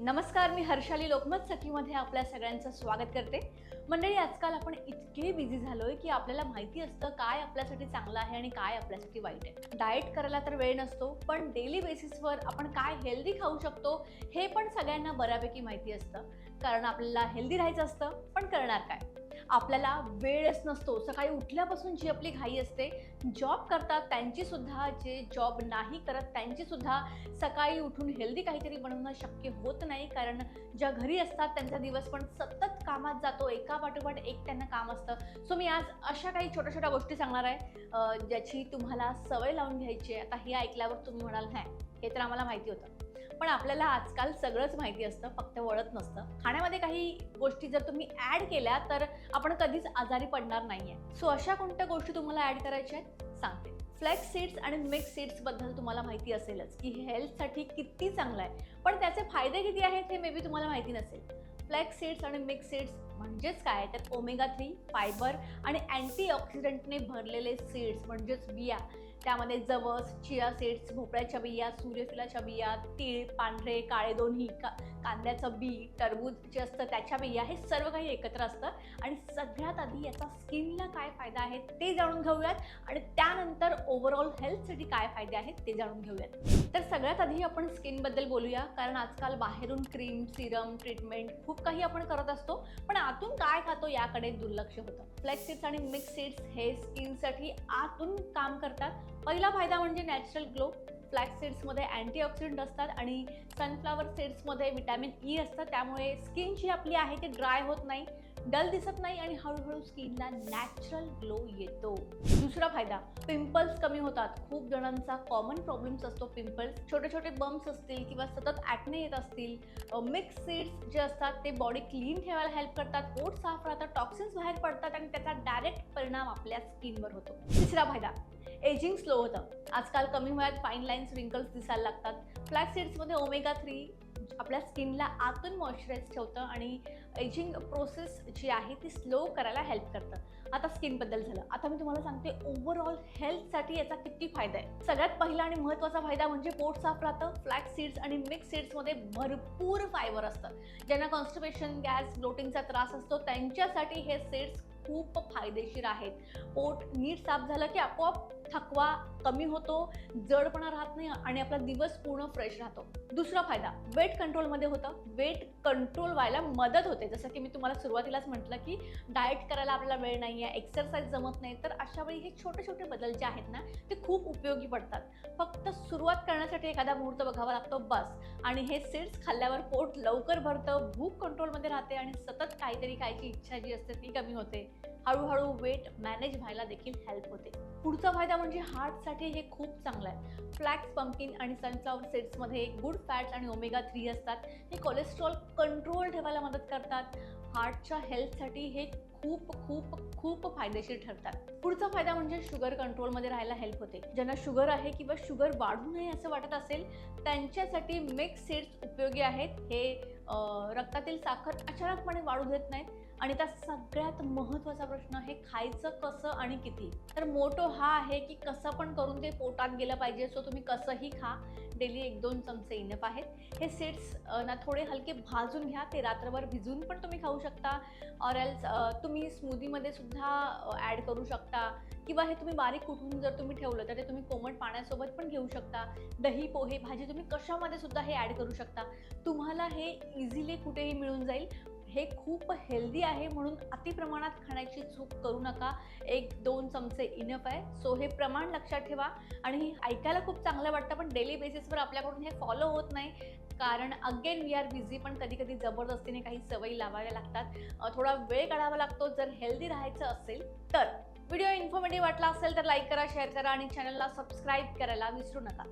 नमस्कार, मी हर्षाली लोकमत सखीमध्ये आपल्या सगळ्यांचं स्वागत करते। मंडळी, आजकाल आपण इतके बिझी झालोय की आपल्याला माहिती असतं काय आपल्यासाठी चांगलं आहे आणि काय आपल्यासाठी वाईट आहे। डाएट करायला तर वेळ नसतो, पण डेली बेसिसवर आपण काय हेल्दी खाऊ शकतो हे पण सगळ्यांना बऱ्यापैकी माहिती असतं। कारण आपल्याला हेल्दी राहायचं असतं, पण करणार काय? आपल्याला वेळच नसतो। सकाळी उठल्यापासून जी आपली घाई असते, जॉब करतात त्यांची सुद्धा, जे जॉब नाही करत त्यांची सुद्धा सकाळी उठून हेल्दी काहीतरी बनवणं शक्य होत नाही। कारण ज्या घरी असतात त्यांचा दिवस पण सतत कामात जातो, एका पाठोपाठ एक त्यांना काम असतं। सो मी आज अशा काही छोट्या छोट्या गोष्टी सांगणार आहे ज्याची तुम्हाला सवय लावून घ्यायची आहे। आता हे ऐकल्यावर तुम्ही म्हणाल, नाही हे तर आम्हाला माहिती होतं, पण आपल्याला आजकाल सगळंच माहिती असतं, फक्त वळत नसतं। खाण्यामध्ये काही गोष्टी जर तुम्ही ॲड केल्या तर आपण कधीच आजारी पडणार नाहीये। सो अशा कोणत्या गोष्टी तुम्हाला ॲड करायच्या आहेत सांगते। फ्लॅक्स सीड्स आणि मिक्स सीड्स बद्दल तुम्हाला माहिती असेलच की हेल्थसाठी किती चांगलं आहे, पण त्याचे फायदे किती आहेत हे मे बी तुम्हाला माहिती नसेल। फ्लॅक्स सीड्स आणि मिक्स सीड्स म्हणजेच काय, तर ओमेगा 3 फायबर आणि अँटीऑक्सिडंटने भरलेले सीड्स म्हणजेच बिया। त्यामध्ये जवस, चिया सीड्स, भोपळ्याच्या बिया, सूर्यफुलाच्या बिया, तीळ पांढरे काळे दोन्ही, कांद्याचं बी, टरबूज जे असतं त्याच्या बिया, हे सर्व काही एकत्र असतं। आणि सगळ्यात आधी याचा स्किनला काय फायदा आहे ते जाणून घेऊयात, आणि त्यानंतर ओव्हरऑल हेल्थसाठी काय फायदे आहेत ते जाणून घेऊयात। तर सगळ्यात आधी आपण स्किनबद्दल बोलूया, कारण आजकाल बाहेरून क्रीम, सिरम, ट्रीटमेंट खूप काही आपण करत असतो, पण आतून काय खातो याकडे दुर्लक्ष होतं। फ्लॅक्स सीड्स आणि मिक्स सीड्स हे स्किनसाठी आतून काम करतात। पहिला फायदा म्हणजे नॅचरल ग्लो। फ्लॅक्स सीड्समध्ये अँटीऑक्सिडंट असतात आणि सनफ्लॉवर सीड्समध्ये व्हिटॅमिन ई असतं, त्यामुळे स्किन जी आपली आहे ती ड्राय होत नाही, डल दिसत नाही आणि हळूहळू स्किनला नॅचरल ग्लो येतो। दुसरा फायदा, पिंपल्स कमी होतात। खूप जणांचा कॉमन प्रॉब्लेम्स असतो पिंपल्स, छोटे छोटे बम्प्स असतील किंवा सतत ॲक्ने येत असतील। मिक्स सीड्स जे असतात ते बॉडी क्लीन ठेवायला हेल्प करतात, पोट साफ राहतं, टॉक्सिन्स बाहेर पडतात आणि त्याचा डायरेक्ट परिणाम आपल्या स्किनवर होतो। तिसरा फायदा, एजिंग स्लो होतं। आजकाल कमी वयात फाईन लाईन्स, रिंकल्स दिसायला लागतात। फ्लॅक्स सीड्समध्ये ओमेगा 3 आपल्या स्किनला आतून मॉइश्चराइज ठेवतं आणि एजिंग प्रोसेस जी आहे ती स्लो करायला हेल्प करतं। आता स्किनबद्दल झालं, आता मी तुम्हाला सांगते ओव्हरऑल हेल्थसाठी याचा किती फायदा आहे। सगळ्यात पहिला आणि महत्त्वाचा फायदा म्हणजे पोट साफ राहतं। फ्लॅक्स सीड्स आणि मिक्स सीड्समध्ये भरपूर फायबर असतं। ज्यांना कॉन्स्टिपेशन, गॅस, ब्लोटिंगचा त्रास असतो त्यांच्यासाठी हे सीड्स खूप फायदेशीर आहेत। पोट नीट साफ झालं की आपोआप थकवा कमी होतो, जडपणा राहत नाही आणि आपला दिवस पूर्ण फ्रेश राहतो। दुसरा फायदा, वेट कंट्रोलमध्ये होतं। वेट कंट्रोल व्हायला मदत होते। जसं की मी तुम्हाला सुरुवातीलाच म्हटलं की डाएट करायला आपल्याला वेळ नाही आहे, एक्सरसाइज जमत नाही, तर अशा वेळी हे छोटे छोटे बदल जे आहेत ना ते खूप उपयोगी पडतात। फक्त सुरुवात करण्यासाठी एखादा मुहूर्त बघावा लागतो बस, आणि हे सीड्स खाल्ल्यावर पोट लवकर भरतं, भूक कंट्रोलमध्ये राहते आणि सतत काहीतरी खायची इच्छा जी असते ती कमी होते। हळूहळू वेट मॅनेज व्हायला देखील हेल्प होते। पुढचा फायदा म्हणजे हार्टसाठी हे खूप चांगलं आहे। फ्लॅक्स, पंपकिन आणि सनफ्लॉवर सीड्समध्ये गुड फॅट्स आणि ओमेगा 3 असतात। हे कोलेस्ट्रॉल कंट्रोल ठेवायला मदत करतात। हार्टच्या हेल्थसाठी हे खूप खूप खूप फायदेशीर ठरतात। पुढचा फायदा म्हणजे शुगर कंट्रोलमध्ये राहायला हेल्प होते। ज्यांना शुगर आहे किंवा शुगर वाढू नये असं वाटत असेल त्यांच्यासाठी मिक्स सीड्स उपयोगी आहेत। हे रक्तातील साखर अचानकपणे वाढू देत नाहीत। आणि त्या सगळ्यात महत्त्वाचा प्रश्न, हे खायचं कसं आणि किती? तर मोटो हा आहे की कसं पण करून ते पोटात गेलं पाहिजे। सो तुम्ही कसंही खा, डेली 1-2 चमचे इनफ आहेत। हे सीड्स ना थोडे हलके भाजून घ्या, ते रात्रभर भिजवून पण तुम्ही खाऊ शकता, ऑर एल्स तुम्ही स्मूदीमध्ये सुद्धा ॲड करू शकता, किंवा हे तुम्ही बारीक कुटून जर तुम्ही ठेवलं तर ते तुम्ही कोमट पाण्यासोबत पण घेऊ शकता। दही, पोहे, भाजी तुम्ही कशामध्ये सुद्धा हे ॲड करू शकता। तुम्हाला हे इझिली कुठेही मिळून जाईल। हे खूप हेल्दी आहे, म्हणून अति प्रमाणात खाण्याची चूक करू नका। 1-2 चमचे इनफ आहे। सो हे प्रमाण लक्षात ठेवा। आणि हे ऐकायला खूप चांगलं वाटतं, पण डेली बेसिसवर आपल्याकडून हे फॉलो होत नाही, कारण अगेन वी आर बिझी। पण कधी कधी जबरदस्तीने काही सवयी लावाव्या लागतात, थोडा वेळ काढावा लागतो जर हेल्दी राहायचं असेल तर। व्हिडिओ इन्फॉर्मेटिव्ह वाटला असेल तर लाईक करा, शेअर करा आणि चॅनलला सबस्क्राईब करायला विसरू नका।